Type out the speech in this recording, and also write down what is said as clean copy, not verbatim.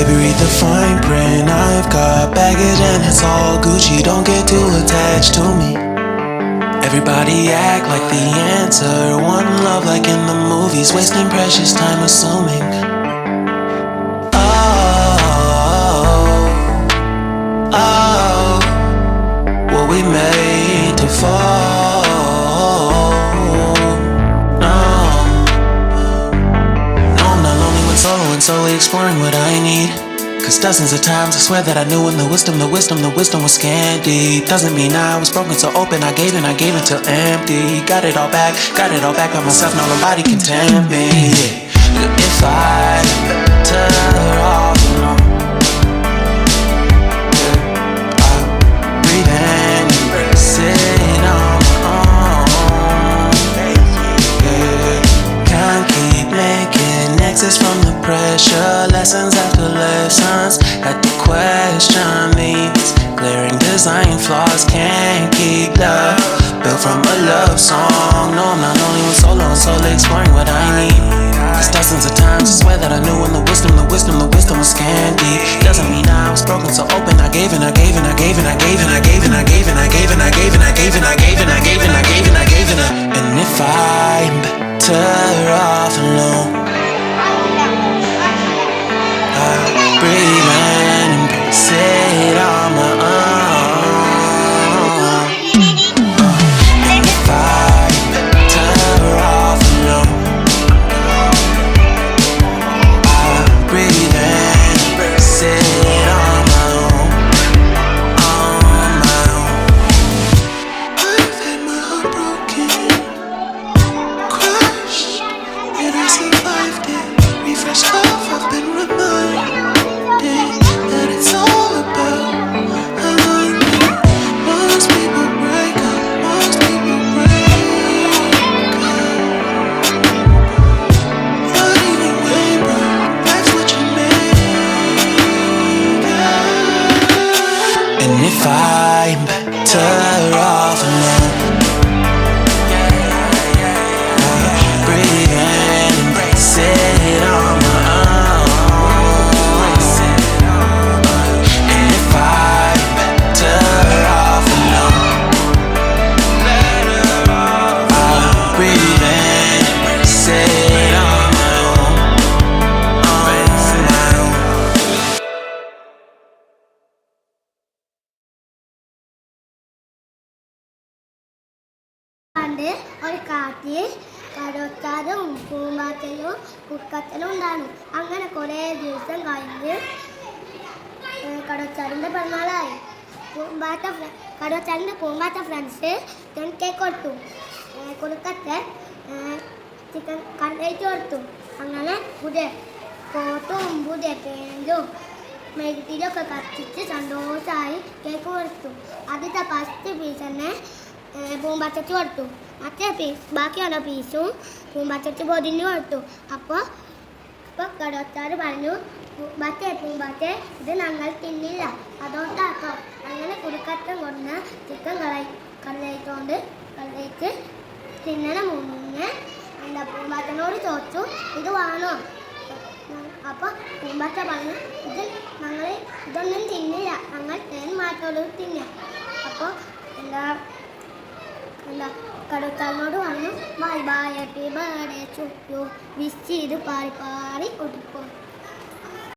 Baby, read the fine print. I've got baggage and it's all Gucci. Don't get too attached to me. Everybody act like the answer. One love like in the movies. Wasting precious time assuming. Oh, were we made to fall? No, I'm not lonely when solo and solely exploring what I need. Cause dozens of times I swear that I knew when the wisdom was scanty. Doesn't mean I was broken so open, I gave till empty. Got it all back by myself, now nobody can tempt me. If I better off alone, from the pressure, lessons after lessons. Had to question these glaring design flaws. Can't keep love built from a love song. No, I'm not only with solo and solely exploring what I need. Cause dozens of times I swear that I knew when the wisdom was scanty. Doesn't mean I was broken so open. I gave and I gave and I gave and I gave and I gave and I gave and I gave and I gave and I gave and I gave and I gave and I gave and I gave and I. And if I'm better off alone, breathe and embrace it on my own. And if I'm better off alone, I'll breathe and embrace it on my own. On my own. I've had my heart broken, crushed, yet I survived it. Refreshed off, I've been reminded that it's all about alignment. Most people break up, most people break up. But anyway, bro, that's what you make up. And if I'm better off alone, I'll breathe and embrace it on my own. ഒരു കാട്ടിൽ കടോത്താരും പൂമ്പാറ്റയും കുക്കച്ചനും ഉണ്ടായിരുന്നു. അങ്ങനെ കുറേ ദിവസം കഴിഞ്ഞ് കടോച്ചാറിൻ്റെ പിറന്നാളായി. കടോച്ചാറിൻ്റെ പൂമ്പാറ്റ friends cake കൊടുത്തു. കുറുക്കച്ചൻ chicken cutlet കൊടുത്തു. അങ്ങനെ പുതിയ കോട്ടും പുതിയ പേന്റും മെഴുകുതിരിയൊക്കെ കത്തിച്ച് സന്തോഷമായി കേക്ക് കൊടുത്തു. ആദ്യത്തെ ഫസ്റ്റ് പീസ് തന്നെ പൂമ്പാറ്റയ്ക്ക് കൊടുത്തു. മറ്റേ പീസ് ബാക്കിയുള്ള പീസും പൂമ്പാറ്റയ്ക്ക് പൊതിഞ്ഞു കൊടുത്തു. അപ്പോൾ കടോത്താർ പറഞ്ഞു, പൂമ്പാറ്റ ഇത് ഞങ്ങൾ തിന്നില്ല, അതോട്ടാക്കാം. അങ്ങനെ കുറുക്കച്ചൻ കൊണ്ടുവന്ന ചിക്കൻ കട്ലേറ്റ് തിന്നണ മുന്നേ എന്താ പൂമ്പാറ്റനോട് ചോദിച്ചു, ഇത് വേണോ? അപ്പോൾ പൂമ്പാറ്റ പറഞ്ഞു, ഇതൊന്നും തിന്നില്ല, ഞങ്ങൾ തേൻ മാത്രമേ തിന്നാം. അപ്പോൾ എന്താ കടോത്താറിനോട് പറഞ്ഞു, bye bye happy birthday to you, wish ചെയ്ത് പാടി പാടി കൊടുക്കും.